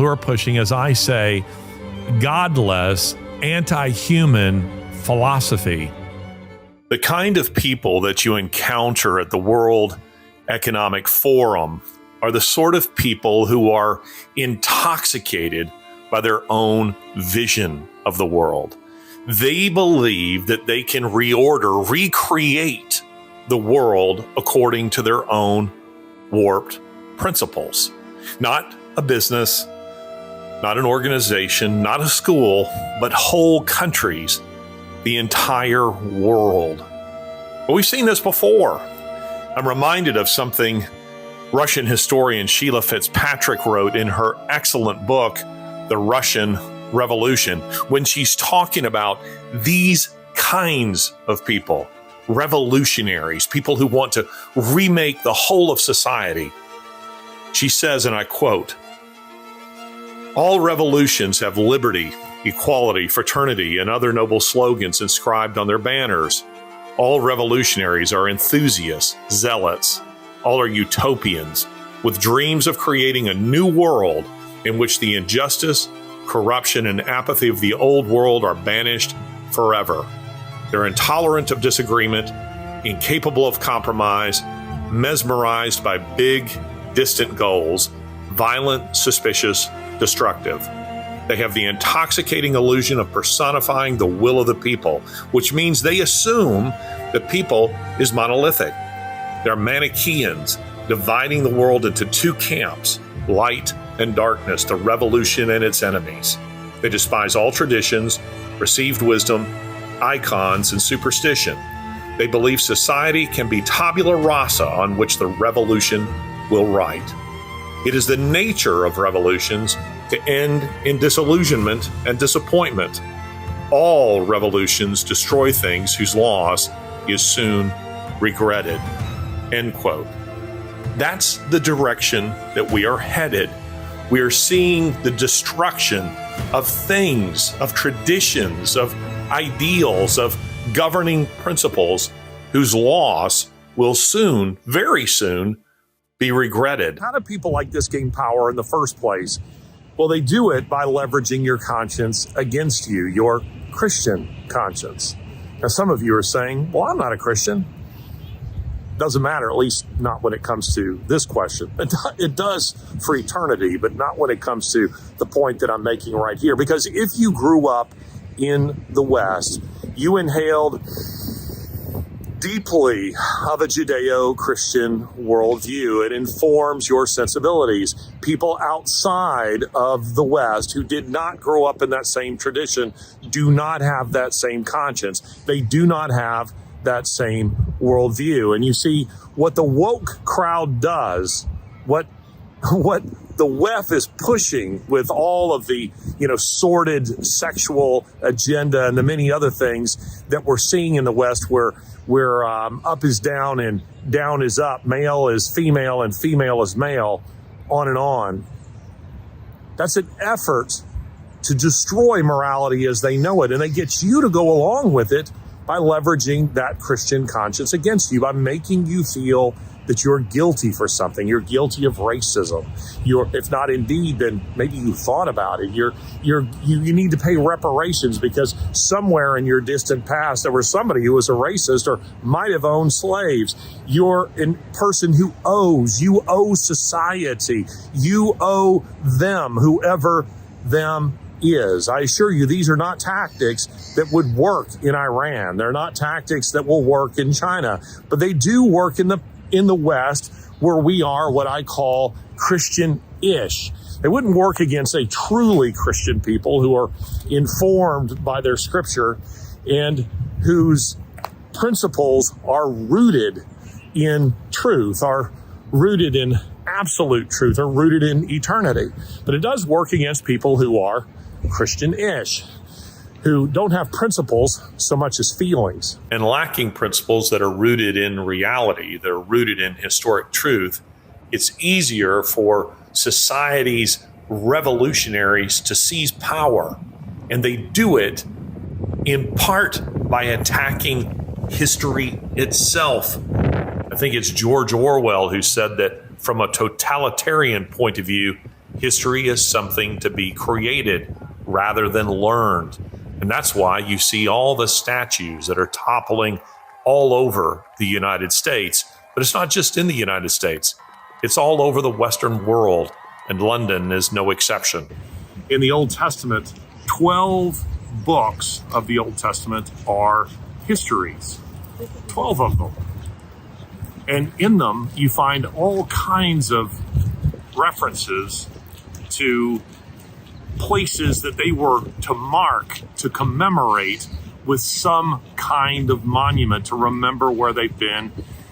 who are pushing, as I say, godless, anti-human philosophy. The kind of people that you encounter at the World Economic Forum are the sort of people who are intoxicated by their own vision of the world. They believe that they can recreate the world according to their own warped principles. Not a business, not an organization, not a school, but whole countries, the entire world. But we've seen this before. I'm reminded of something Russian historian Sheila Fitzpatrick wrote in her excellent book, The Russian Revolution, when she's talking about these kinds of people, revolutionaries, people who want to remake the whole of society. She says, and I quote, "All revolutions have liberty, equality, fraternity, and other noble slogans inscribed on their banners. All revolutionaries are enthusiasts, zealots. All are utopians, with dreams of creating a new world in which the injustice, corruption, and apathy of the old world are banished forever. They're intolerant of disagreement, incapable of compromise, mesmerized by big, distant goals, violent, suspicious, destructive. They have the intoxicating illusion of personifying the will of the people, which means they assume that people is monolithic. They're Manichaeans, dividing the world into two camps, light and darkness, the revolution and its enemies. They despise all traditions, received wisdom, icons, and superstition. They believe society can be tabula rasa on which the revolution will write. It is the nature of revolutions to end in disillusionment and disappointment. All revolutions destroy things whose loss is soon regretted." End quote. That's the direction that we are headed. We are seeing the destruction of things, of traditions, of ideals, of governing principles whose loss will soon, very soon, be regretted. How do people like this gain power in the first place? Well, they do it by leveraging your conscience against you, your Christian conscience. Now, some of you are saying, well, I'm not a Christian. Doesn't matter, at least not when it comes to this question. It does for eternity, but not when it comes to the point that I'm making right here. Because if you grew up in the West, you inhaled deeply of a Judeo-Christian worldview. It informs your sensibilities. People outside of the West who did not grow up in that same tradition do not have that same conscience. They do not have that same worldview. And you see what the woke crowd does, what the WEF is pushing with all of the, sordid sexual agenda and the many other things that we're seeing in the West where up is down and down is up, male is female and female is male, on and on. That's an effort to destroy morality as they know it. And they get you to go along with it by leveraging that Christian conscience against you, by making you feel that you're guilty for something. You're guilty of racism. If not indeed, then maybe you thought about it. You need to pay reparations because somewhere in your distant past there was somebody who was a racist or might have owned slaves. You're a person who owes. You owe society. You owe them, whoever them is. I assure you, these are not tactics that would work in Iran. They're not tactics that will work in China, but they do work in the West, where we are what I call Christian-ish. They wouldn't work against a truly Christian people who are informed by their scripture and whose principles are rooted in truth, are rooted in absolute truth, are rooted in eternity. But it does work against people who are Christian-ish, who don't have principles so much as feelings. And lacking principles that are rooted in reality, that are rooted in historic truth, it's easier for society's revolutionaries to seize power. And they do it in part by attacking history itself. I think it's George Orwell who said that from a totalitarian point of view, History is something to be created rather than learned. And that's why you see all the statues that are toppling all over the United States. But it's not just in the United States. It's all over the Western world, and London is no exception. In the Old Testament, 12 books of the Old Testament are histories. 12 of them. And in them, you find all kinds of references to places that they were to mark, to commemorate with some kind of monument to remember where they've been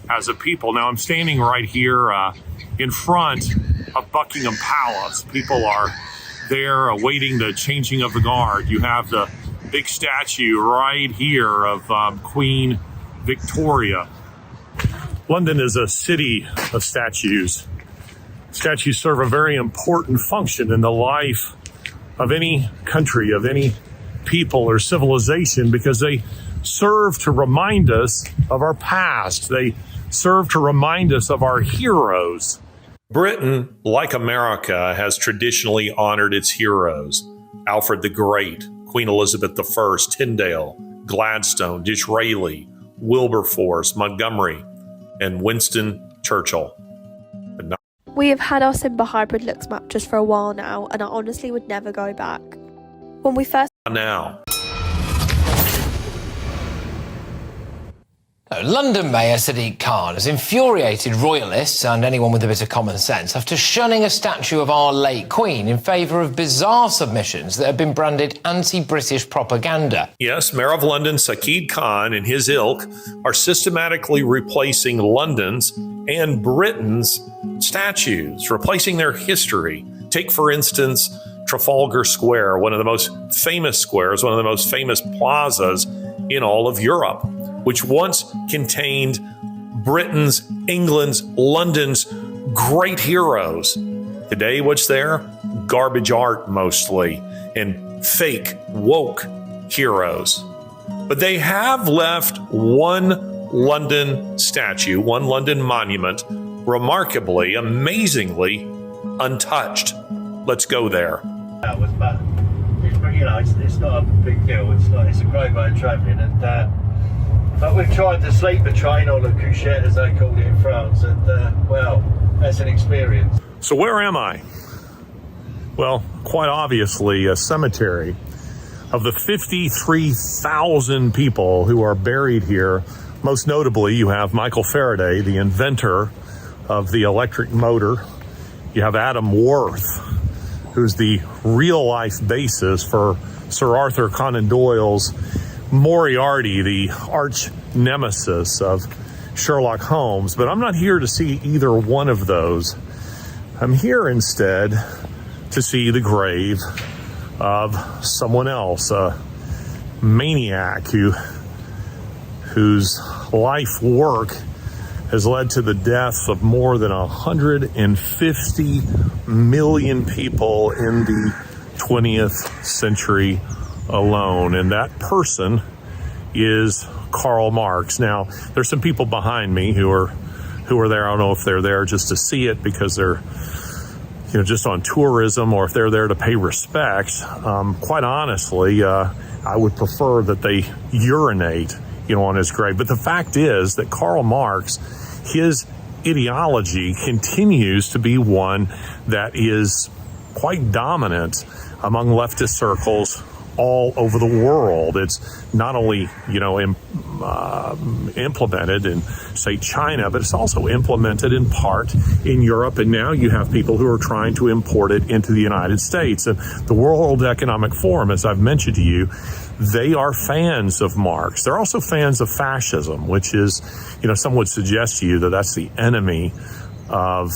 as a people. Now, I'm standing right here in front of Buckingham Palace. People are there awaiting the changing of the guard. You have the big statue right here of Queen Victoria. London is a city of statues. Statues serve a very important function in the life of any country, of any people or civilization, because they serve to remind us of our past. They serve to remind us of our heroes. Britain, like America, has traditionally honored its heroes. Alfred the Great, Queen Elizabeth I, Tyndale, Gladstone, Disraeli, Wilberforce, Montgomery, and Winston Churchill. We have had our Simba hybrid looks map just for a while now, and I honestly would never go back. When we first Now. London Mayor Sadiq Khan has infuriated royalists and anyone with a bit of common sense after shunning a statue of our late Queen in favour of bizarre submissions that have been branded anti-British propaganda. Yes, Mayor of London Sadiq Khan and his ilk are systematically replacing London's and Britain's statues, replacing their history. Take, for instance, Trafalgar Square, one of the most famous squares, one of the most famous plazas in all of Europe, which once contained Britain's, England's, London's great heroes. Today, what's there? Garbage art mostly, and fake, woke heroes. But they have left one London statue, one London monument, remarkably, amazingly untouched. Let's go there. That was bad. It's not a big deal. It's a great way of travelling, and but we've tried to sleep the train, or the couchette as they called it in France, and well, that's an experience. So where am I? Well, quite obviously a cemetery. Of the 53,000 people who are buried here, most notably you have Michael Faraday, the inventor of the electric motor. You have Adam Worth, who's the real-life basis for Sir Arthur Conan Doyle's Moriarty, the arch nemesis of Sherlock Holmes. But I'm not here to see either one of those. I'm here instead to see the grave of someone else, a maniac whose life work has led to the deaths of more than 150 million people in the 20th century alone. And that person is Karl Marx. Now, there's some people behind me who are there. I don't know if they're there just to see it because they're just on tourism, or if they're there to pay respects. Quite honestly, I would prefer that they urinate, on his grave. But the fact is that Karl Marx, his ideology continues to be one that is quite dominant among leftist circles all over the world. It's not only, implemented in, say, China, but it's also implemented in part in Europe. And now you have people who are trying to import it into the United States. And the World Economic Forum, as I've mentioned to you, they are fans of Marx. They're also fans of fascism, which is, some would suggest to you that that's the enemy of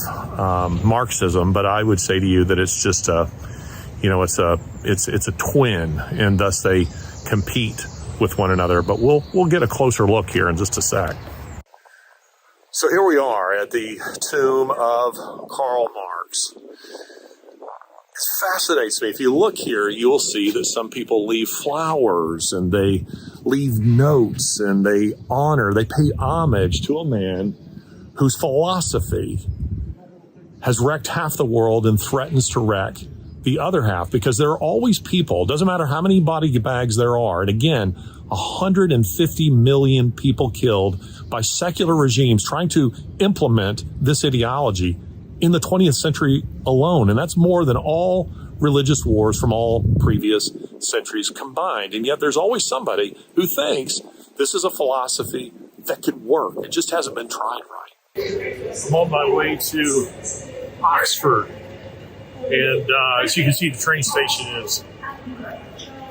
Marxism. But I would say to you that it's just it's a twin, and thus they compete with one another. But we'll get a closer look here in just a sec. So here we are at the tomb of Karl Marx. It fascinates me. If you look here, you'll see that some people leave flowers and they leave notes and they pay homage to a man whose philosophy has wrecked half the world and threatens to wreck the other half, because there are always people, doesn't matter how many body bags there are. And again, 150 million people killed by secular regimes trying to implement this ideology in the 20th century alone. And that's more than all religious wars from all previous centuries combined. And yet there's always somebody who thinks this is a philosophy that could work. It just hasn't been tried right. I'm on my way to Oxford. And as you can see, the train station is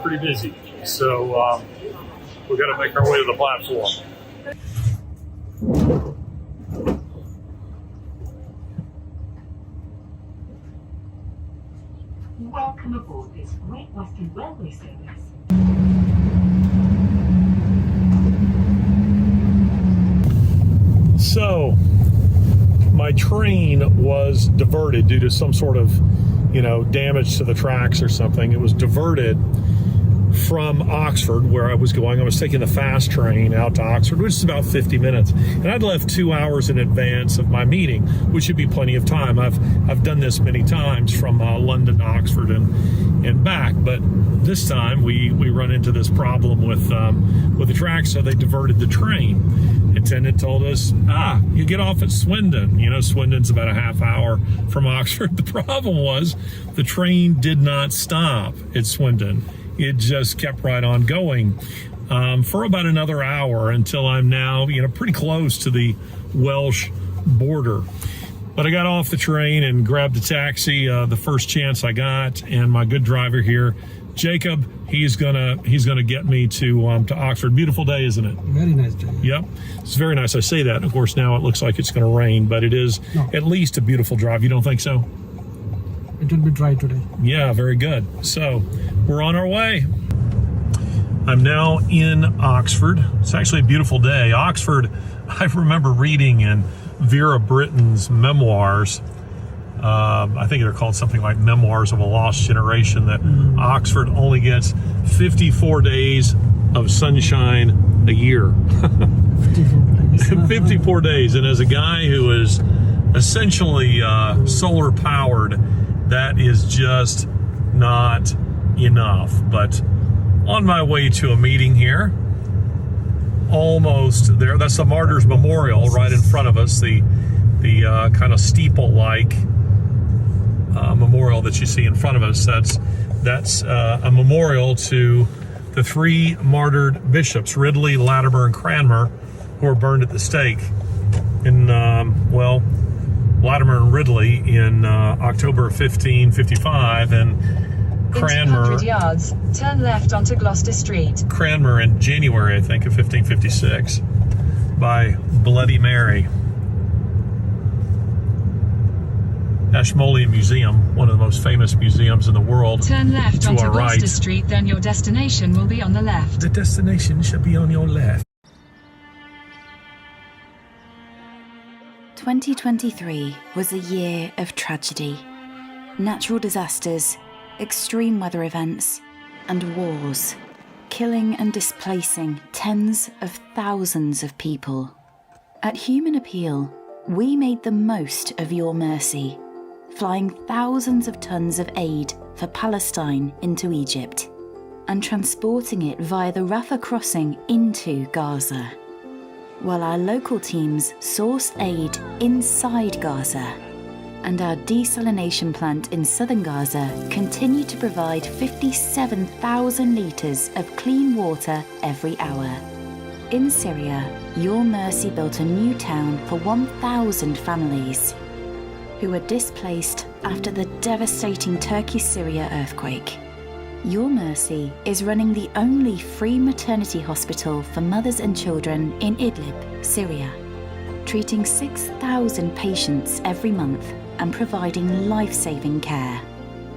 pretty busy. So we've got to make our way to the platform. Welcome aboard this Great Western Railway service. So my train was diverted due to some sort of, damage to the tracks or something. It was diverted from Oxford, where I was going. I was taking the fast train out to Oxford, which is about 50 minutes. And I'd left 2 hours in advance of my meeting, which should be plenty of time. I've done this many times from London to Oxford and back, but this time we run into this problem with the tracks, so they diverted the train. Attendant told us, you get off at Swindon. Swindon's about a half hour from Oxford. The problem was the train did not stop at Swindon. It just kept right on going for about another hour until I'm now, pretty close to the Welsh border. But I got off the train and grabbed a taxi the first chance I got, and my good driver here, Jacob, he's gonna get me to Oxford. Beautiful day, isn't it? Very nice day. Yep, it's very nice. I say that. Of course, now it looks like it's going to rain, but it is at least a beautiful drive. You don't think so? It will be dry today. Yeah, very good. So we're on our way. I'm now in Oxford. It's actually a beautiful day. Oxford, I remember reading in Vera Britton's memoirs, I think they're called something like Memoirs of a Lost Generation, that Oxford only gets 54 days of sunshine a year. 54 days. And as a guy who is essentially solar powered, that is just not enough. But on my way to a meeting here, almost there. That's the Martyrs Memorial right in front of us, the kind of steeple-like memorial that you see in front of us. That's a memorial to the 3 martyred bishops, Ridley, Latimer, and Cranmer, who were burned at the stake in, Latimer and Ridley in October of 1555, and Cranmer, 200 yards, turn left onto Gloucester Street. Cranmer in January, I think, of 1556, by Bloody Mary. Ashmolean Museum, one of the most famous museums in the world. Turn left to onto our Gloucester right. Street, then your destination will be on the left. The destination should be on your left. 2023 was a year of tragedy. Natural disasters, extreme weather events, and wars, killing and displacing tens of thousands of people. At Human Appeal, we made the most of your mercy, flying thousands of tons of aid for Palestine into Egypt, and transporting it via the Rafah crossing into Gaza, while our local teams sourced aid inside Gaza, and our desalination plant in southern Gaza continued to provide 57,000 litres of clean water every hour. In Syria, Your Mercy built a new town for 1,000 families who were displaced after the devastating Turkey-Syria earthquake. Your Mercy is running the only free maternity hospital for mothers and children in Idlib, Syria, treating 6,000 patients every month and providing life-saving care.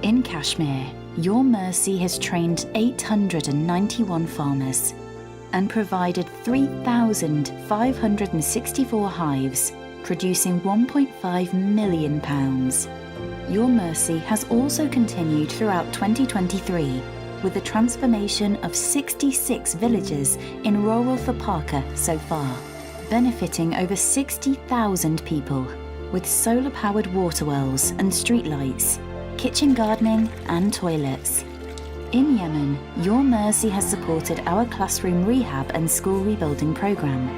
In Kashmir, Your Mercy has trained 891 farmers and provided 3,564 hives, producing £1.5 million. Your Mercy has also continued throughout 2023 with the transformation of 66 villages in rural Tharparkar so far, benefiting over 60,000 people. with solar-powered water wells and streetlights, kitchen gardening and toilets. In Yemen, Your Mercy has supported our classroom rehab and school rebuilding programme,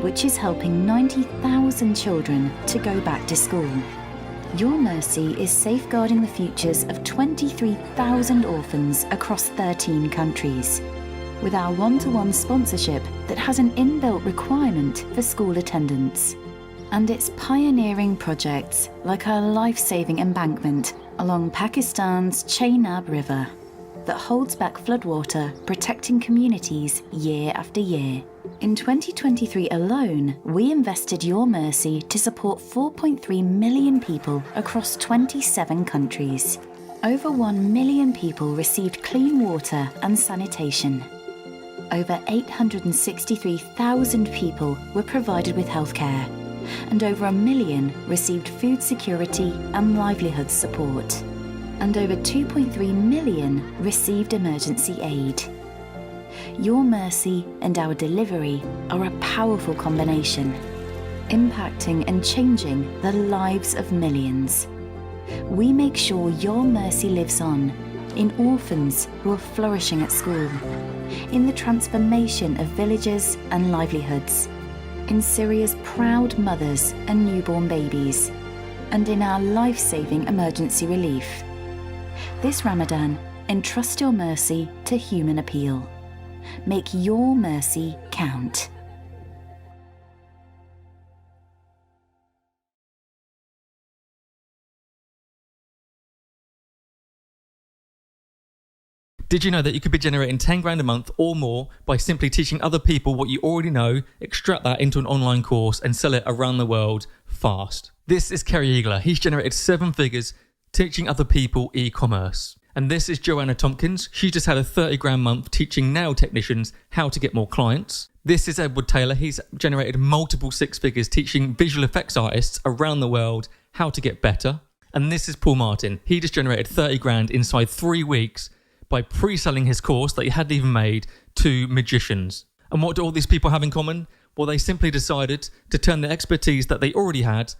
which is helping 90,000 children to go back to school. Your Mercy is safeguarding the futures of 23,000 orphans across 13 countries, with our one-to-one sponsorship that has an inbuilt requirement for school attendance. And its pioneering projects like our life-saving embankment along Pakistan's Chenab River that holds back floodwater, protecting communities year after year. In 2023 alone, we invested Your Mercy to support 4.3 million people across 27 countries. Over 1 million people received clean water and sanitation. Over 863,000 people were provided with healthcare, and over 1 million received food security and livelihood support. And over 2.3 million received emergency aid. Your Mercy and our delivery are a powerful combination, impacting and changing the lives of millions. We make sure Your Mercy lives on in orphans who are flourishing at school, in the transformation of villages and livelihoods, in Syria's proud mothers and newborn babies, and in our life-saving emergency relief. This Ramadan, entrust your mercy to human appeal. Make your mercy count. Did you know that you could be generating 10 grand a month or more by simply teaching other people what you already know, extract that into an online course and sell it around the world fast? This is Kerry Eagler. He's generated 7 figures teaching other people e-commerce. And this is Joanna Tompkins. She just had a 30 grand month teaching nail technicians how to get more clients. This is Edward Taylor. He's generated multiple 6 figures teaching visual effects artists around the world how to get better. And this is Paul Martin. He just generated 30 grand inside 3 weeks by pre-selling his course that he hadn't even made to magicians. And what do all these people have in common? Well, they simply decided to turn the expertise that they already had,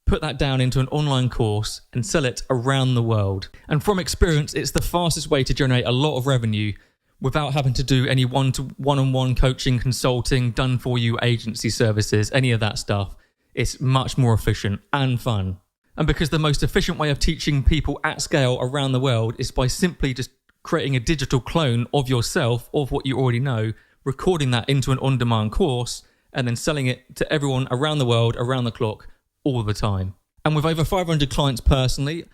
put that down into an online course and sell it around the world. And from experience, it's the fastest way to generate a lot of revenue without having to do any one-on-one coaching, consulting, done-for-you agency services, any of that stuff. It's much more efficient and fun. And because the most efficient way of teaching people at scale around the world is by simply just creating a digital clone of yourself, of what you already know, recording that into an on-demand course, and then selling it to everyone around the world, around the clock, all the time. And with over 500 clients personally,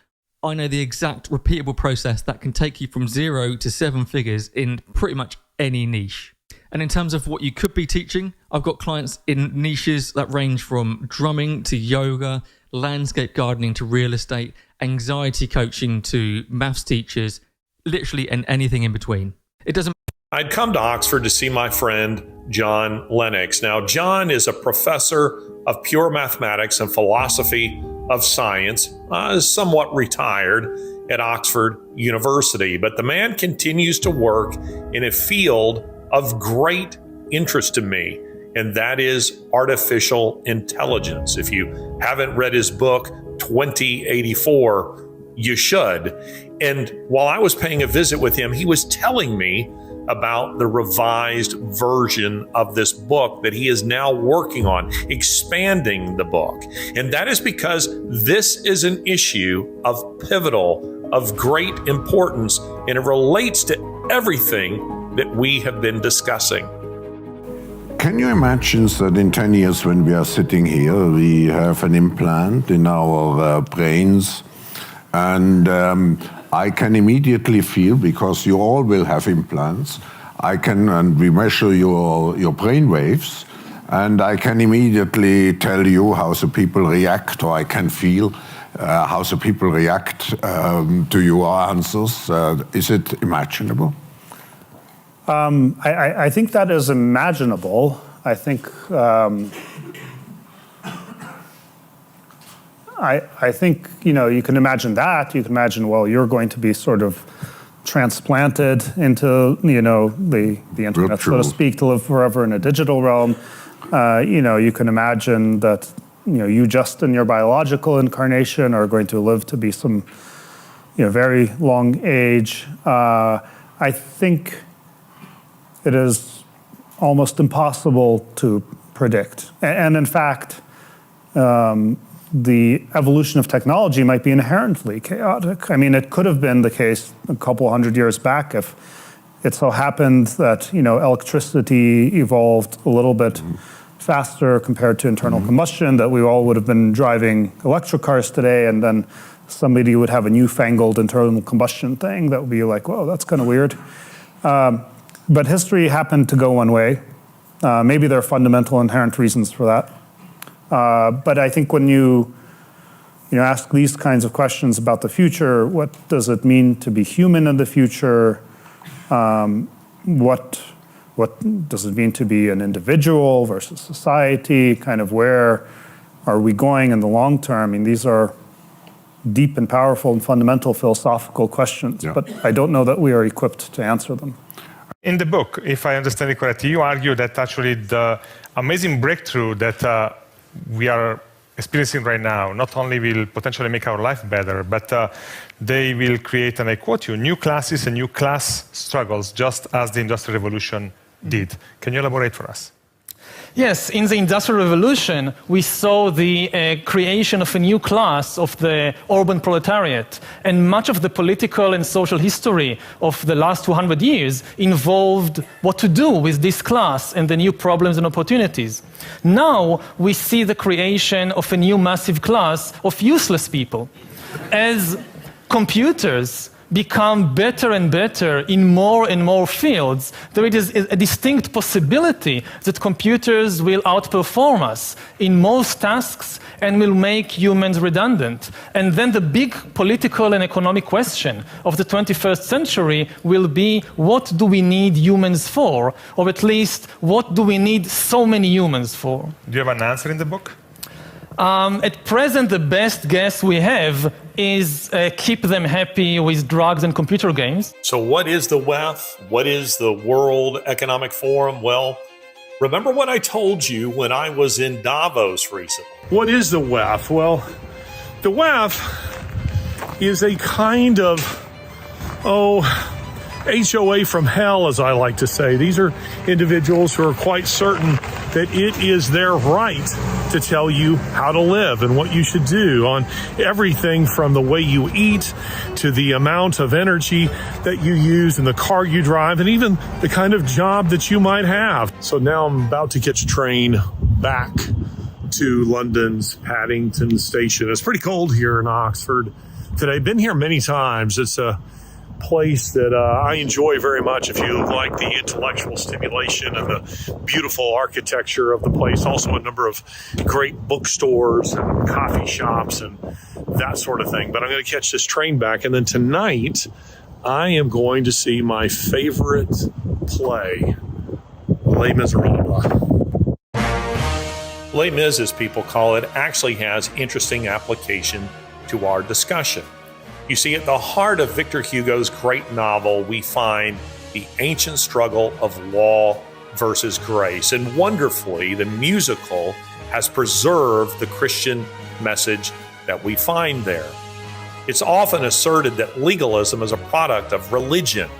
I know the exact repeatable process that can take you from 0 to 7 figures in pretty much any niche. And in terms of what you could be teaching, I've got clients in niches that range from drumming to yoga, landscape gardening to real estate, anxiety coaching to maths teachers, literally and anything in between. It doesn't. I'd come to Oxford to see my friend John Lennox. Now, John is a professor of pure mathematics and philosophy of science, somewhat retired at Oxford University, but the man continues to work in a field of great interest to me, and that is artificial intelligence. If you haven't read his book, 2084, you should. And while I was paying a visit with him, he was telling me about the revised version of this book that he is now working on, expanding the book. And that is because this is an issue of great importance, and it relates to everything that we have been discussing. Can you imagine that in 10 years when we are sitting here, we have an implant in our brains, and I can immediately feel, because you all will have implants, and we measure your brain waves, and I can immediately tell you how the people react, or I can feel how the people react to your answers. Is it imaginable? I think that is imaginable. I think I think, you can imagine that. You can imagine, well, you're going to be sort of transplanted into, the internet, so to speak, to live forever in a digital realm. You can imagine that, you just in your biological incarnation are going to live to be some very long age. I think it is almost impossible to predict. And in fact, the evolution of technology might be inherently chaotic. I mean, it could have been the case a couple hundred years back if it so happened that electricity evolved a little bit faster compared to internal combustion, that we all would have been driving electric cars today, and then somebody would have a newfangled internal combustion thing that would be like, whoa, that's kind of weird. But history happened to go one way. Maybe there are fundamental inherent reasons for that. But I think when you ask these kinds of questions about the future, what does it mean to be human in the future? What does it mean to be an individual versus society? Kind of where are we going in the long term? I mean, these are deep and powerful and fundamental philosophical questions, but I don't know that we are equipped to answer them. In the book, if I understand it correctly, you argue that actually the amazing breakthrough that we are experiencing right now not only will potentially make our life better, but they will create, and I quote you, new classes and new class struggles, just as the Industrial Revolution did. Can you elaborate for us? Yes, in the Industrial Revolution, we saw the creation of a new class of the urban proletariat, and much of the political and social history of the last 200 years involved what to do with this class and the new problems and opportunities. Now we see the creation of a new massive class of useless people. As computers become better and better in more and more fields, there is a distinct possibility that computers will outperform us in most tasks and will make humans redundant. And then the big political and economic question of the 21st century will be, what do we need humans for? Or at least, what do we need so many humans for? Do you have an answer in the book? At present, the best guess we have is keep them happy with drugs and computer games. So what is the WEF? What is the World Economic Forum? Well, remember what I told you when I was in Davos recently. What is the WEF? Well, the WEF is a kind of, HOA from hell, as I like to say. These are individuals who are quite certain that it is their right to tell you how to live and what you should do on everything from the way you eat to the amount of energy that you use in the car you drive and even the kind of job that you might have. So now I'm about to catch a train back to London's Paddington Station. It's pretty cold here in Oxford today. Been here many times. It's a place that I enjoy very much if you like the intellectual stimulation and the beautiful architecture of the place. Also a number of great bookstores and coffee shops and that sort of thing. But I'm going to catch this train back, and then tonight I am going to see my favorite play, Les Miserables. Les Mis, as people call it, actually has interesting application to our discussion. You see, at the heart of Victor Hugo's great novel, we find the ancient struggle of law versus grace. And wonderfully, the musical has preserved the Christian message that we find there. It's often asserted that legalism is a product of religion,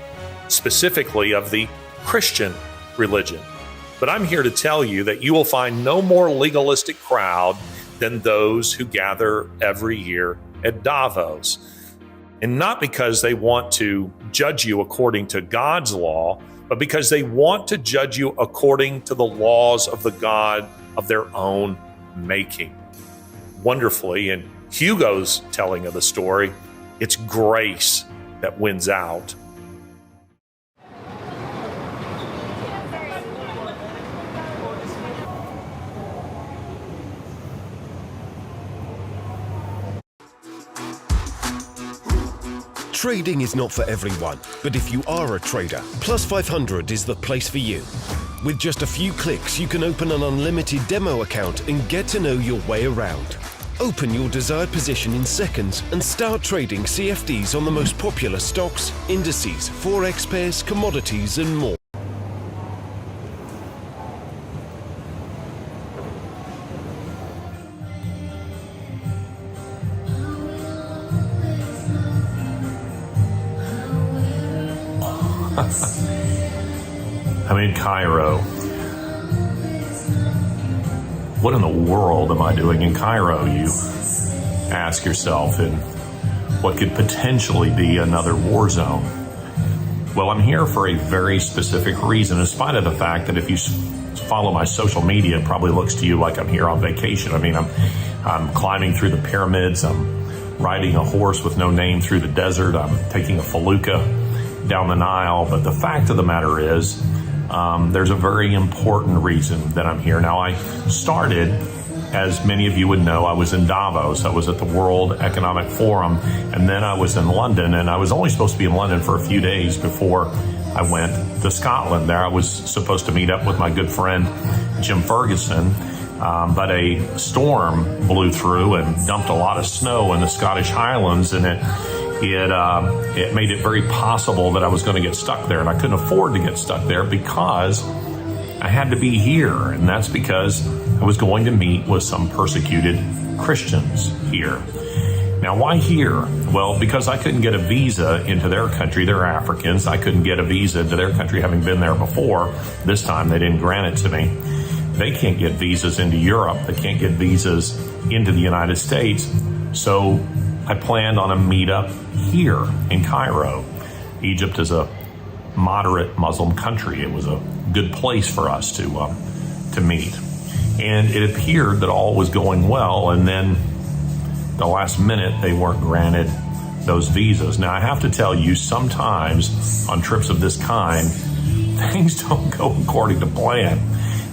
specifically of the Christian religion. But I'm here to tell you that you will find no more legalistic crowd than those who gather every year at Davos. And not because they want to judge you according to God's law, but because they want to judge you according to the laws of the God of their own making. Wonderfully, in Hugo's telling of the story, it's grace that wins out. Trading is not for everyone, but if you are a trader, Plus 500 is the place for you. With just a few clicks, you can open an unlimited demo account and get to know your way around. Open your desired position in seconds and start trading CFDs on the most popular stocks, indices, forex pairs, commodities, and more. I'm in Cairo. What in the world am I doing in Cairo, you ask yourself, in what could potentially be another war zone? Well, I'm here for a very specific reason, in spite of the fact that if you follow my social media, it probably looks to you like I'm here on vacation. I mean, I'm climbing through the pyramids, I'm riding a horse with no name through the desert, I'm taking a felucca down the Nile, but the fact of the matter is, there's a very important reason that I'm here. Now, I started, as many of you would know, I was in Davos. I was at the World Economic Forum, and then I was in London, and I was only supposed to be in London for a few days before I went to Scotland. There I was supposed to meet up with my good friend, Jim Ferguson, but a storm blew through and dumped a lot of snow in the Scottish Highlands, and it made it very possible that I was going to get stuck there, and I couldn't afford to get stuck there because I had to be here, and that's because I was going to meet with some persecuted Christians here. Now, why here? Well, because I couldn't get a visa into their country. They're Africans. I couldn't get a visa into their country, having been there before. This time, they didn't grant it to me. They can't get visas into Europe. They can't get visas into the United States. So I planned on a meetup here in Cairo. Egypt is a moderate Muslim country. It was a good place for us to meet. And it appeared that all was going well, and then the last minute they weren't granted those visas. Now, I have to tell you, sometimes on trips of this kind, things don't go according to plan.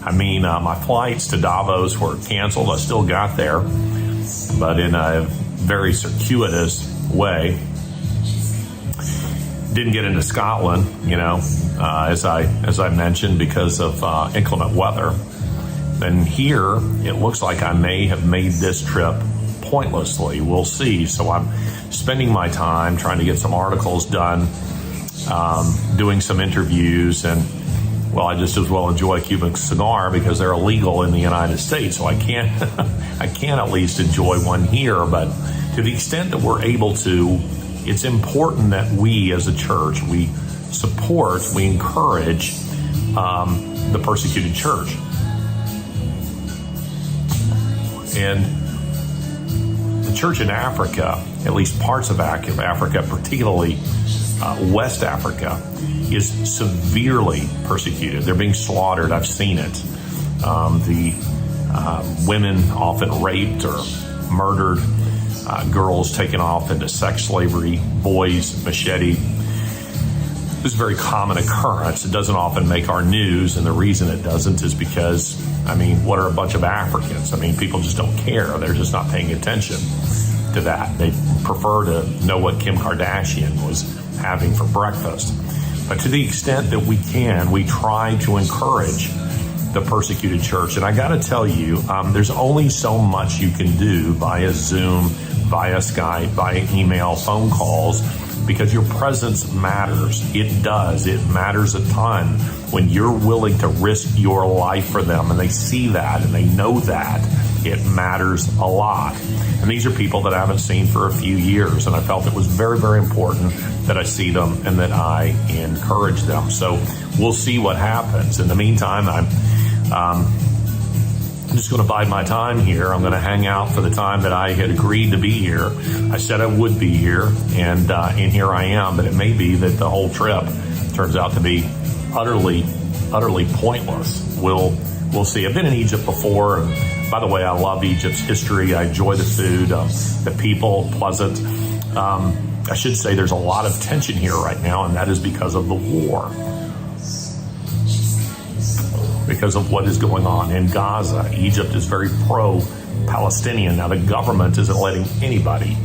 I mean, my flights to Davos were canceled. I still got there, but in a very circuitous way. Didn't get into Scotland, as I mentioned, because of inclement weather. And here, it looks like I may have made this trip pointlessly. We'll see. So I'm spending my time trying to get some articles done, doing some interviews, and well, I just as well enjoy a Cuban cigar because they're illegal in the United States. So I can't at least enjoy one here. But to the extent that we're able to, it's important that we as a church, we support, we encourage the persecuted church. And the church in Africa, at least parts of Africa, particularly West Africa, is severely persecuted. They're being slaughtered. I've seen it. The women often raped or murdered, girls taken off into sex slavery, boys macheted. This is a very common occurrence. It doesn't often make our news, and the reason it doesn't is because, what are a bunch of Africans? People just don't care. They're just not paying attention to that. They prefer to know what Kim Kardashian was having for breakfast. But to the extent that we can, we try to encourage the persecuted church. And I got to tell you, there's only so much you can do via Zoom, via Skype, via email, phone calls, because your presence matters. It does. It matters a ton when you're willing to risk your life for them, and they see that and they know that. It matters a lot. And these are people that I haven't seen for a few years, and I felt it was very, very important that I see them and that I encourage them. So we'll see what happens. In the meantime, I'm just going to bide my time here. I'm going to hang out for the time that I had agreed to be here. I said I would be here, and here I am. But it may be that the whole trip turns out to be utterly pointless. We'll see. I've been in Egypt before, and by the way, I love Egypt's history. I enjoy the food, the people, pleasant. I should say there's a lot of tension here right now, and that is because of the war. Because of what is going on in Gaza. Egypt is very pro-Palestinian. Now, the government isn't letting anybody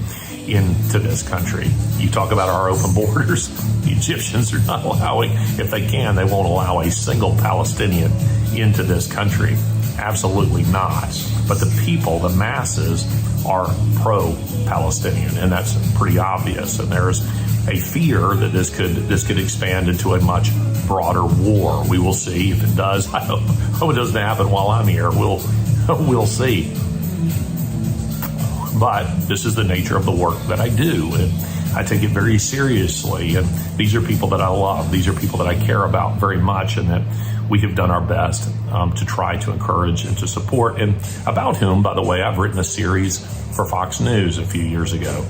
into this country. You talk about our open borders. The Egyptians are not allowing, if they can, they won't allow a single Palestinian into this country. Absolutely not. But the people, the masses, are pro-Palestinian, and that's pretty obvious. And there's a fear that this could expand into a much broader war. We will see. If it does, I hope it doesn't happen while I'm here. We'll see. But this is the nature of the work that I do. And I take it very seriously. And these are people that I love. These are people that I care about very much, and that we have done our best to try to encourage and to support, and about whom, by the way, I've written a series for Fox News a few years ago.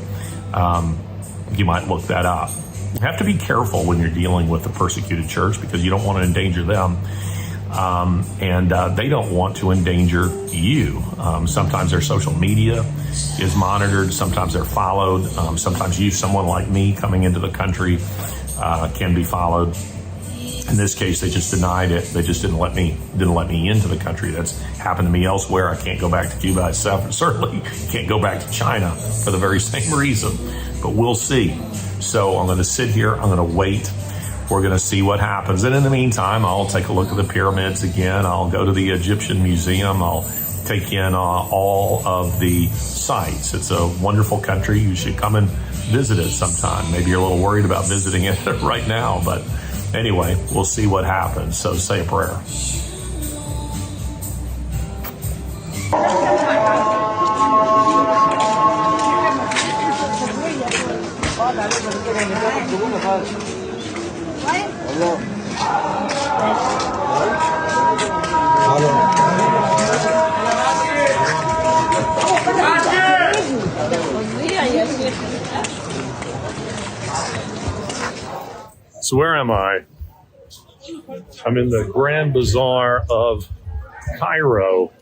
You might look that up. You have to be careful when you're dealing with the persecuted church, because you don't want to endanger them. And they don't want to endanger you. Sometimes their social media is monitored. Sometimes they're followed. Sometimes someone like me coming into the country can be followed. In this case, they just denied it. They just didn't let me into the country. That's happened to me elsewhere. I can't go back to Cuba. I certainly can't go back to China for the very same reason. But we'll see. So I'm going to sit here. I'm going to wait. We're going to see what happens. And in the meantime, I'll take a look at the pyramids again. I'll go to the Egyptian Museum. I'll take in all of the sites. It's a wonderful country. You should come and visit it sometime. Maybe you're a little worried about visiting it right now, but anyway, we'll see what happens. So say a prayer. So where am I? I'm in the Grand Bazaar of Cairo.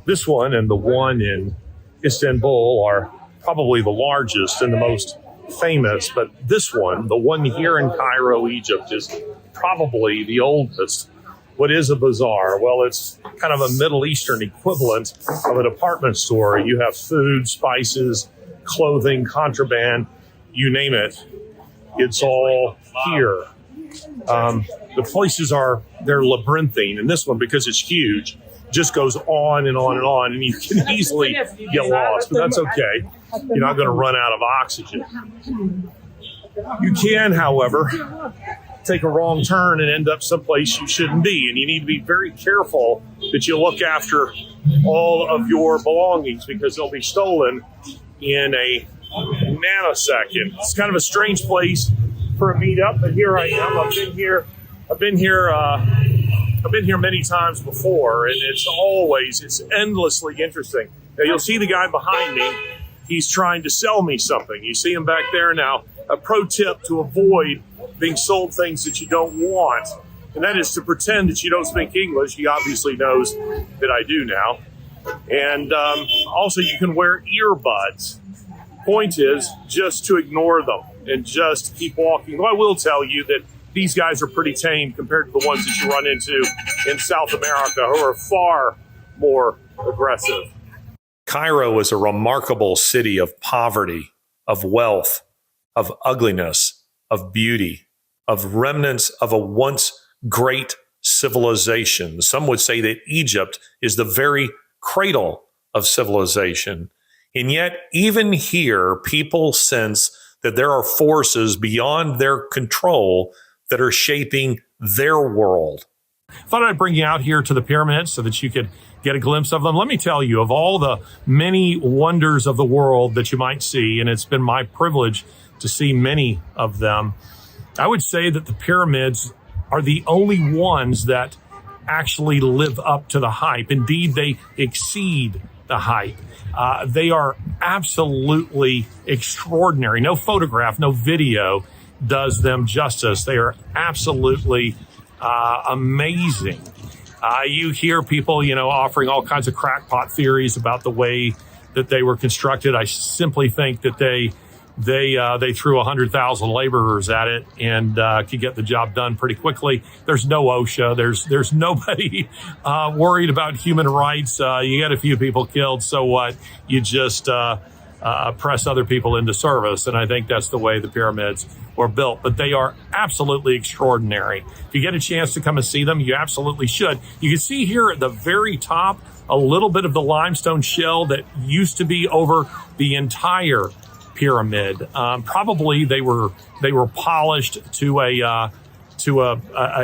This one and the one in Istanbul are probably the largest and the most famous, but this one, the one here in Cairo, Egypt, is probably the oldest. What is a bazaar? Well, it's kind of a Middle Eastern equivalent of a department store. You have food, spices, clothing, contraband, you name it. It's all here. The places they're labyrinthine, and this one, because it's huge, just goes on and on and on, and you can easily get lost, but that's okay. You're not going to run out of oxygen. You can, however, take a wrong turn and end up someplace you shouldn't be, and you need to be very careful that you look after all of your belongings, because they'll be stolen in a nanosecond. It's kind of a strange place for a meetup, but here I am. I've been here many times before, and it's endlessly interesting. Now, you'll see the guy behind me. He's trying to sell me something. You see him back there now. A pro tip to avoid being sold things that you don't want, and that is to pretend that you don't speak English. He obviously knows that I do now. And also, you can wear earbuds. Point is just to ignore them and just keep walking. Though I will tell you that these guys are pretty tame compared to the ones that you run into in South America, who are far more aggressive. Cairo is a remarkable city of poverty, of wealth, of ugliness, of beauty, of remnants of a once great civilization. Some would say that Egypt is the very cradle of civilization. And yet, even here, people sense that there are forces beyond their control that are shaping their world. I thought I'd bring you out here to the pyramids so that you could get a glimpse of them. Let me tell you, of all the many wonders of the world that you might see, and it's been my privilege to see many of them, I would say that the pyramids are the only ones that actually live up to the hype. Indeed, they exceed the hype. They are absolutely extraordinary. No photograph, no video does them justice. They are absolutely amazing. You hear people, offering all kinds of crackpot theories about the way that they were constructed. I simply think that they threw 100,000 laborers at it and could get the job done pretty quickly. There's no OSHA. There's nobody worried about human rights. You get a few people killed, so what? You just press other people into service, and I think that's the way the pyramids were built. But they are absolutely extraordinary. If you get a chance to come and see them, you absolutely should. You can see here at the very top a little bit of the limestone shell that used to be over the entire pyramid. Probably they were polished to a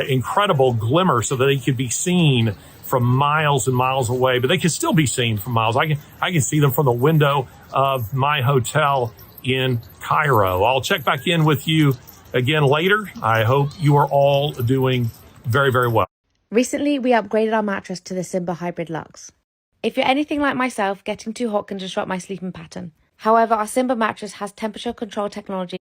incredible glimmer so that they could be seen from miles and miles away, but they can still be seen from miles. I can see them from the window of my hotel in Cairo. I'll check back in with you again later. I hope you are all doing very, very well. Recently, we upgraded our mattress to the Simba Hybrid Luxe. If you're anything like myself, getting too hot can disrupt my sleeping pattern. However, our Simba mattress has temperature control technology.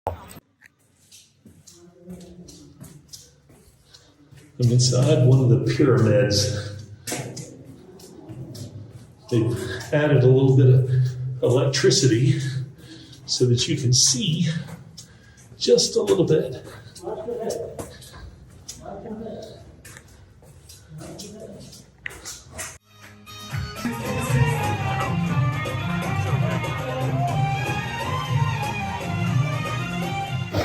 I'm inside one of the pyramids. They've added a little bit of electricity so that you can see just a little bit.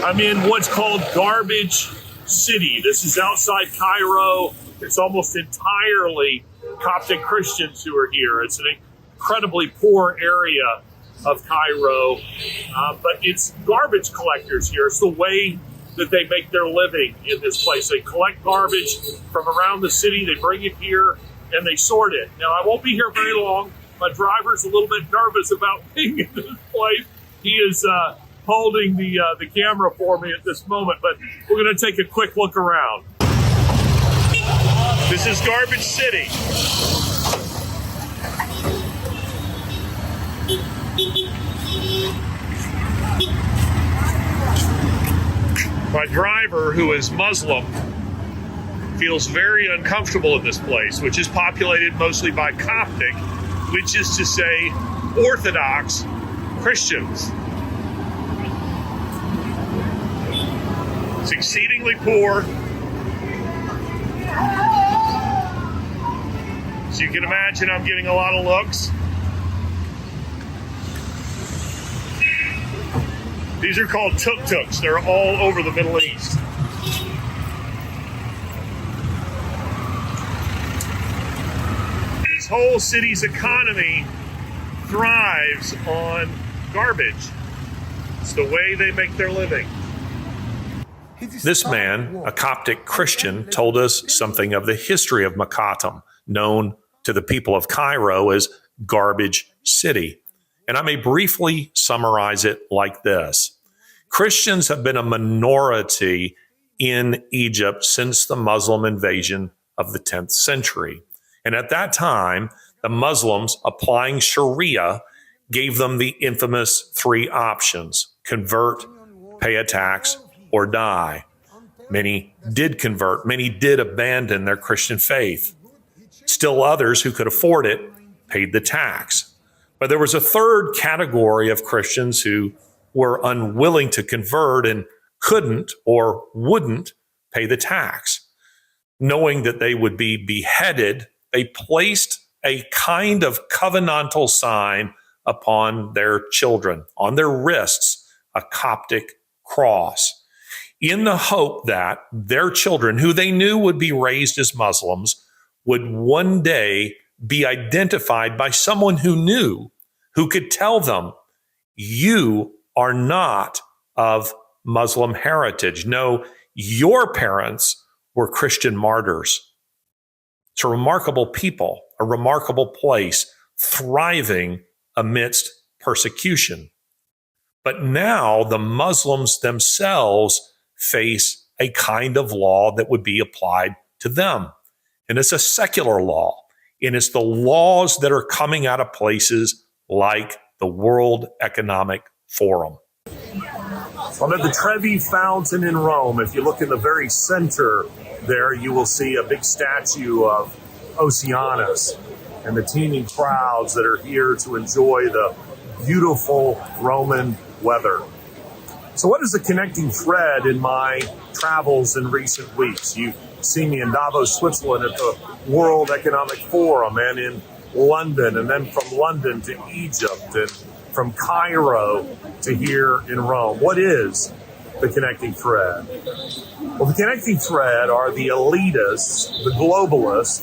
I'm in what's called Garbage City. This is outside Cairo. It's almost entirely Coptic Christians who are here. It's an incredibly poor area of Cairo, but it's garbage collectors here. It's the way that they make their living in this place. They collect garbage from around the city, they bring it here, and they sort it. Now, I won't be here very long. My driver's a little bit nervous about being in this place. He is holding the camera for me at this moment, but we're going to take a quick look around. This is Garbage City. My driver, who is Muslim, feels very uncomfortable in this place, which is populated mostly by Coptic, which is to say Orthodox Christians. It's exceedingly poor. So you can imagine I'm getting a lot of looks. These are called tuk-tuks. They're all over the Middle East. This whole city's economy thrives on garbage. It's the way they make their living. This man, a Coptic Christian, told us something of the history of Makatam, known to the people of Cairo as Garbage City. And I may briefly summarize it like this. Christians have been a minority in Egypt since the Muslim invasion of the 10th century. And at that time, the Muslims applying Sharia gave them the infamous three options: convert, pay a tax, or die. Many did convert. Many did abandon their Christian faith. Still others who could afford it paid the tax. But there was a third category of Christians who were unwilling to convert and couldn't or wouldn't pay the tax. Knowing that they would be beheaded, they placed a kind of covenantal sign upon their children, on their wrists, a Coptic cross, in the hope that their children, who they knew would be raised as Muslims, would one day be identified by someone who knew, who could tell them, you are not of Muslim heritage. No, your parents were Christian martyrs. It's a remarkable people, a remarkable place, thriving amidst persecution. But now the Muslims themselves face a kind of law that would be applied to them. And it's a secular law. And it's the laws that are coming out of places like the World Economic Forum. I'm at the Trevi Fountain in Rome. If you look in the very center there, you will see a big statue of Oceanus and the teeming crowds that are here to enjoy the beautiful Roman weather. So what is the connecting thread in my travels in recent weeks? You see me in Davos, Switzerland at the World Economic Forum, and in London, and then from London to Egypt, and from Cairo to here in Rome. What is the connecting thread? Well, the connecting thread are the elitists, the globalists,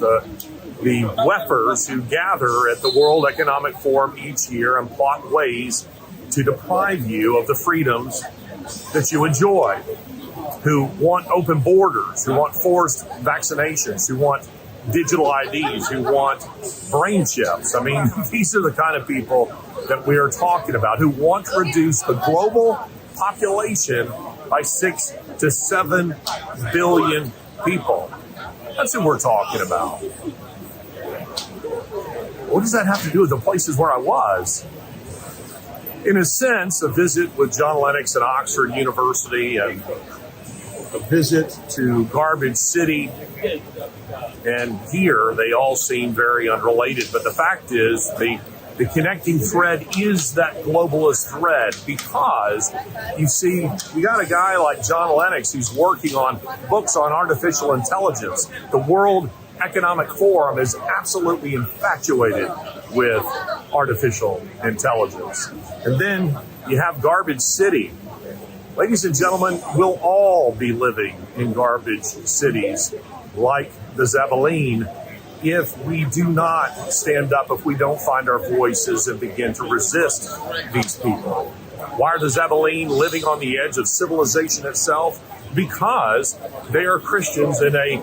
the wefers who gather at the World Economic Forum each year and plot ways to deprive you of the freedoms that you enjoy, who want open borders, who want forced vaccinations, who want digital IDs, who want brain chips. I mean, these are the kind of people that we are talking about, who want to reduce the global population by 6 to 7 billion people. That's who we're talking about. What does that have to do with the places where I was? In a sense, a visit with John Lennox at Oxford University and a visit to Garbage City, and here they all seem very unrelated. But the fact is, the connecting thread is that globalist thread, because you see, you got a guy like John Lennox who's working on books on artificial intelligence. The World Economic Forum is absolutely infatuated with artificial intelligence. And then you have Garbage City. Ladies and gentlemen, we'll all be living in garbage cities like the Zebulun if we do not stand up, if we don't find our voices and begin to resist these people. Why are the Zebulun living on the edge of civilization itself? Because they are Christians in a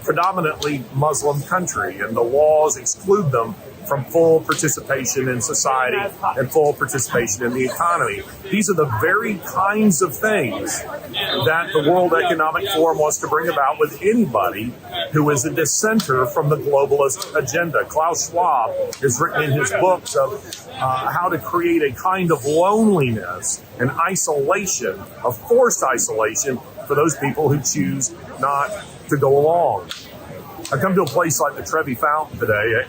predominantly Muslim country, and the laws exclude them from full participation in society and full participation in the economy. These are the very kinds of things that the World Economic Forum wants to bring about with anybody who is a dissenter from the globalist agenda. Klaus Schwab has written in his books of how to create a kind of loneliness and isolation, of forced isolation, for those people who choose not to go along. I come to a place like the Trevi Fountain today,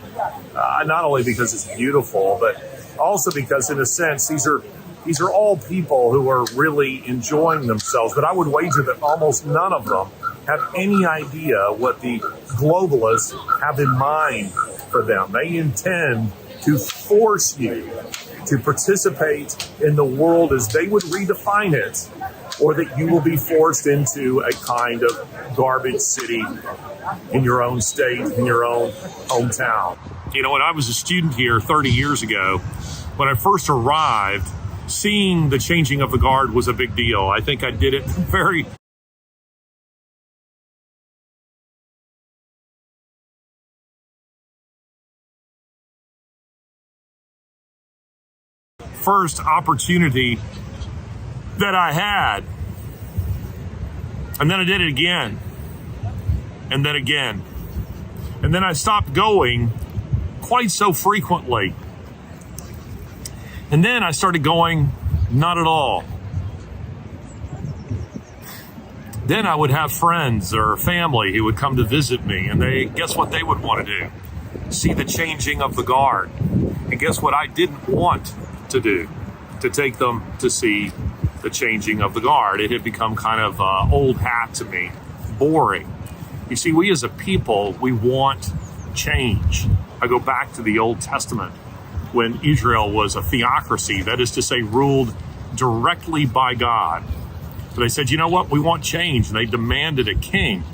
not only because it's beautiful, but also because, in a sense, these are all people who are really enjoying themselves. But I would wager that almost none of them have any idea what the globalists have in mind for them. They intend to force you to participate in the world as they would redefine it, or that you will be forced into a kind of garbage city in your own state, in your own hometown. You know, when I was a student here 30 years ago, when I first arrived, seeing the changing of the guard was a big deal. I think I did it very first opportunity that I had. And then I did it again. And then again. And then I stopped going quite so frequently. And then I started going not at all. Then I would have friends or family who would come to visit me, and guess what they would want to do? See the changing of the guard. And guess what I didn't want to do? To take them to see the changing of the guard. It had become kind of old hat to me, boring. You see, we as a people, we want change. I go back to the Old Testament when Israel was a theocracy, that is to say, ruled directly by God. So they said, you know what, we want change. And they demanded a king.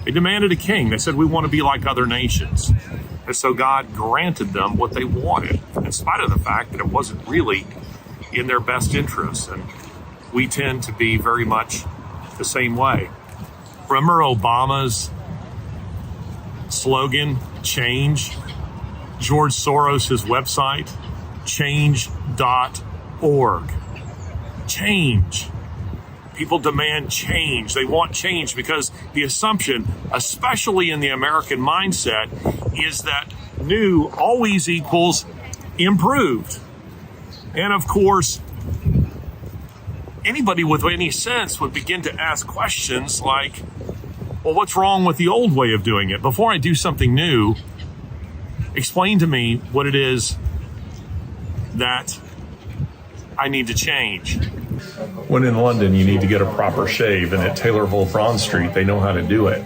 They demanded a king. They said, we want to be like other nations. And so God granted them what they wanted, in spite of the fact that it wasn't really in their best interests. And we tend to be very much the same way. Remember Obama's slogan, change? George Soros' website, change.org. Change. People demand change. They want change because the assumption, especially in the American mindset, is that new always equals improved. And of course, anybody with any sense would begin to ask questions like, well, what's wrong with the old way of doing it? Before I do something new, explain to me what it is that I need to change. When in London, you need to get a proper shave, and at Taylorville Broad Street, they know how to do it.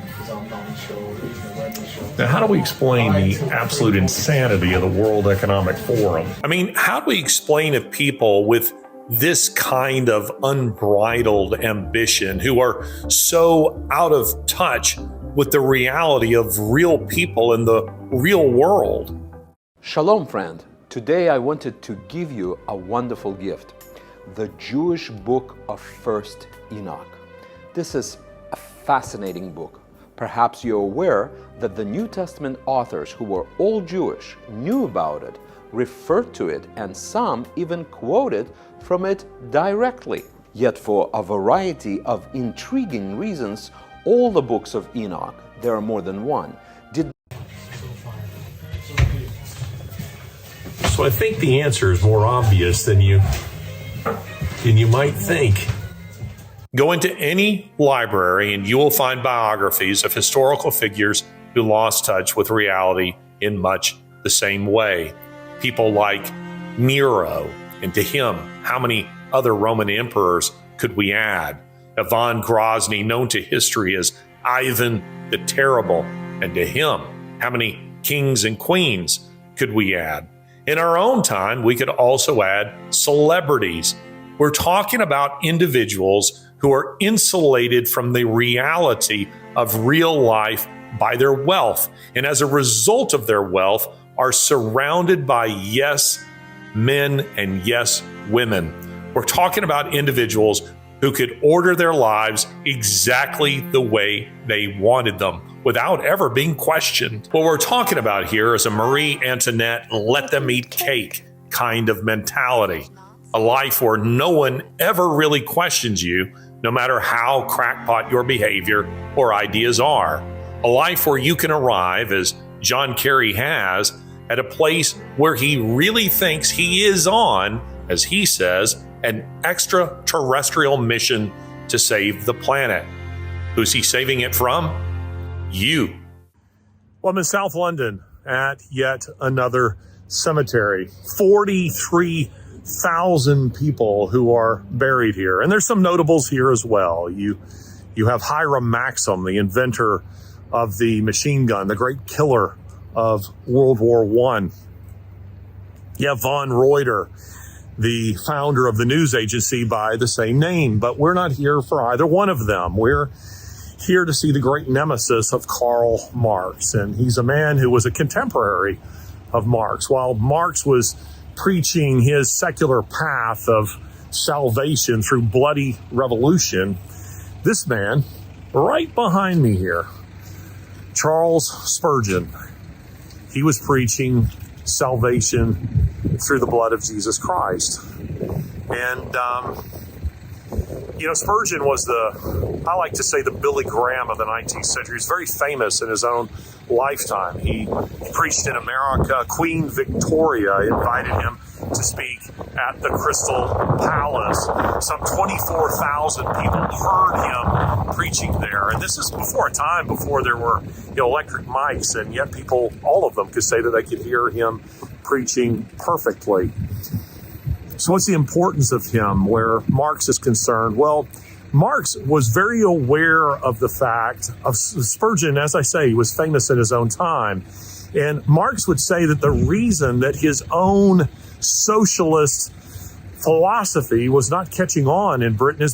Now, how do we explain the absolute insanity of the World Economic Forum? I mean, how do we explain if people with this kind of unbridled ambition, who are so out of touch with the reality of real people in the real world? Shalom, friend. Today I wanted to give you a wonderful gift, the Jewish book of 1st Enoch. This is a fascinating book, Perhaps you're aware that the New Testament authors, who were all Jewish, knew about it, referred to it, and some even quoted from it directly. Yet for a variety of intriguing reasons, all the books of Enoch, there are more than one, did. So I think the answer is more obvious than you might think. Go into any library and you will find biographies of historical figures who lost touch with reality in much the same way. People like Nero, and to him, how many other Roman emperors could we add? Ivan Grozny, known to history as Ivan the Terrible, and to him, how many kings and queens could we add? In our own time, we could also add celebrities. We're talking about individuals who are insulated from the reality of real life by their wealth, and as a result of their wealth, are surrounded by yes men and yes women. We're talking about individuals who could order their lives exactly the way they wanted them without ever being questioned. What we're talking about here is a Marie Antoinette, let them eat cake kind of mentality. A life where no one ever really questions you, no matter how crackpot your behavior or ideas are. A life where you can arrive, as John Kerry has, at a place where he really thinks he is on, as he says, an extraterrestrial mission to save the planet. Who's he saving it from? You. Well, I'm in South London at yet another cemetery. 43,000 people who are buried here. And there's some notables here as well. You have Hiram Maxim, the inventor of the machine gun, the great killer of World War I. You have von Reuter, the founder of the news agency by the same name. But we're not here for either one of them. We're here to see the great nemesis of Karl Marx. And he's a man who was a contemporary of Marx. While Marx was preaching his secular path of salvation through bloody revolution, this man, right behind me here, Charles Spurgeon, he was preaching salvation through the blood of Jesus Christ. And, Spurgeon was I like to say, the Billy Graham of the 19th century. He's very famous in his own lifetime. He preached in America. Queen Victoria invited him to speak at the Crystal Palace. Some 24,000 people heard him preaching there. And this is before a time before there were electric mics, and yet people, all of them, could say that they could hear him preaching perfectly. So what's the importance of him where Marx is concerned? Well, Marx was very aware of the fact of Spurgeon. As I say, he was famous in his own time. And Marx would say that the reason that his own socialist philosophy was not catching on in Britain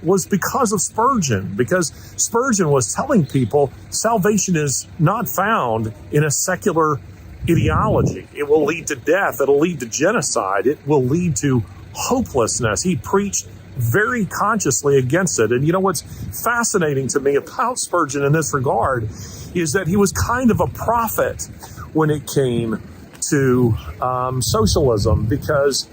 was because of Spurgeon, because Spurgeon was telling people salvation is not found in a secular ideology. It will lead to death. It'll lead to genocide. It will lead to hopelessness. He preached very consciously against it. And you know what's fascinating to me about Spurgeon in this regard is that he was kind of a prophet when it came to socialism, because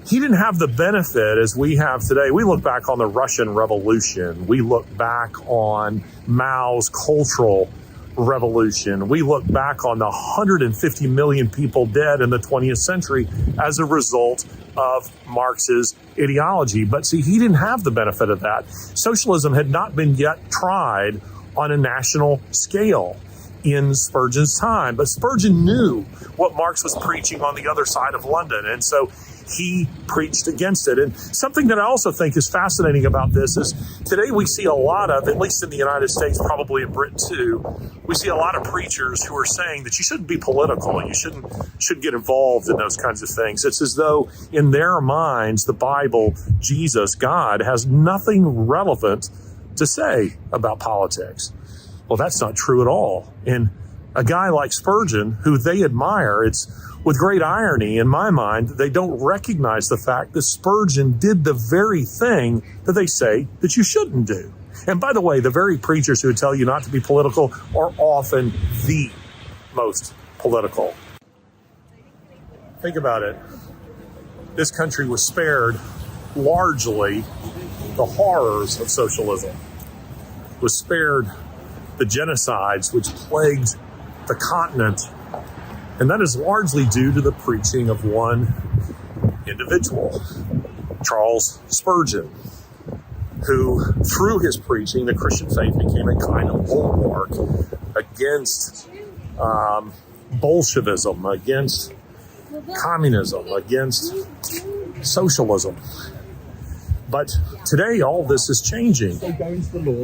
he didn't have the benefit as we have today. We look back on the Russian Revolution. We look back on Mao's cultural revolution. We look back on the 150 million people dead in the 20th century as a result of Marx's ideology. But see, he didn't have the benefit of that. Socialism had not been yet tried on a national scale in Spurgeon's time. But Spurgeon knew what Marx was preaching on the other side of London. And so he preached against it. And something that I also think is fascinating about this is today we see a lot of, at least in the United States, probably in Britain too, we see a lot of preachers who are saying that you shouldn't be political. You shouldn't get involved in those kinds of things. It's as though in their minds, the Bible, Jesus, God has nothing relevant to say about politics. Well, that's not true at all. And a guy like Spurgeon, who they admire, it's with great irony in my mind, they don't recognize the fact that Spurgeon did the very thing that they say that you shouldn't do. And by the way, the very preachers who tell you not to be political are often the most political. Think about it. This country was spared largely the horrors of socialism, was spared the genocides which plagued the continent. And that is largely due to the preaching of one individual, Charles Spurgeon, who, through his preaching, the Christian faith became a kind of bulwark against Bolshevism, against communism, against socialism. But today, all this is changing.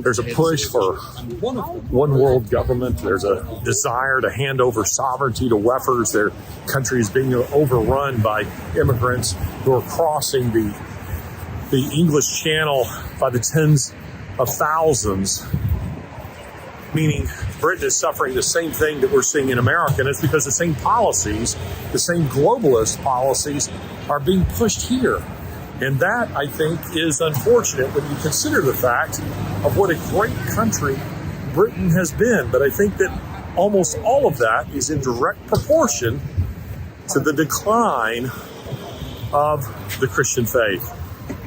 There's a push for one world government. There's a desire to hand over sovereignty to wefers. Their country is being overrun by immigrants who are crossing the English Channel by the tens of thousands, meaning Britain is suffering the same thing that we're seeing in America, and it's because the same policies, the same globalist policies, are being pushed here. And that, I think, is unfortunate when you consider the fact of what a great country Britain has been. But I think that almost all of that is in direct proportion to the decline of the Christian faith.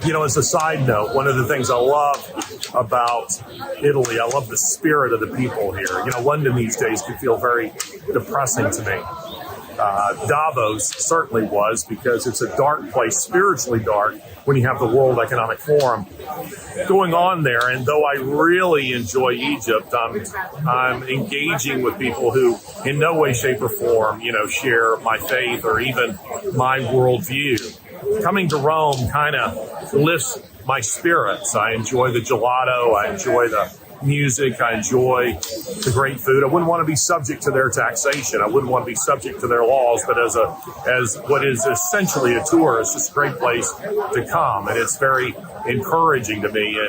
You know, as a side note, one of the things I love about Italy, I love the spirit of the people here. You know, London these days can feel very depressing to me. Davos certainly was, because it's a dark place, spiritually dark, when you have the World Economic Forum going on there. And though I really enjoy Egypt, I'm engaging with people who in no way, shape, or form, you know, share my faith or even my worldview. Coming to Rome kind of lifts my spirits. I enjoy the gelato. I enjoy the music. I enjoy the great food. I wouldn't want to be subject to their taxation. I wouldn't want to be subject to their laws. But as what is essentially a tourist, it's a great place to come, and it's very encouraging to me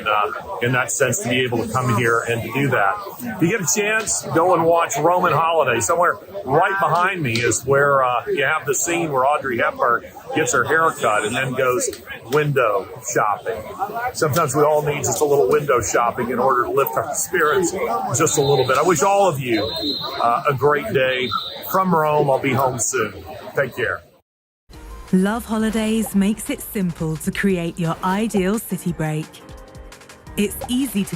in that sense to be able to come here and to do that. If you get a chance, go and watch Roman Holiday. Somewhere right behind me is where you have the scene where Audrey Hepburn gets her hair cut and then goes window shopping. Sometimes we all need just a little window shopping in order to lift our spirits just a little bit. I wish all of you a great day. From Rome, I'll be home soon. Take care. Love Holidays makes it simple to create your ideal city break. It's easy to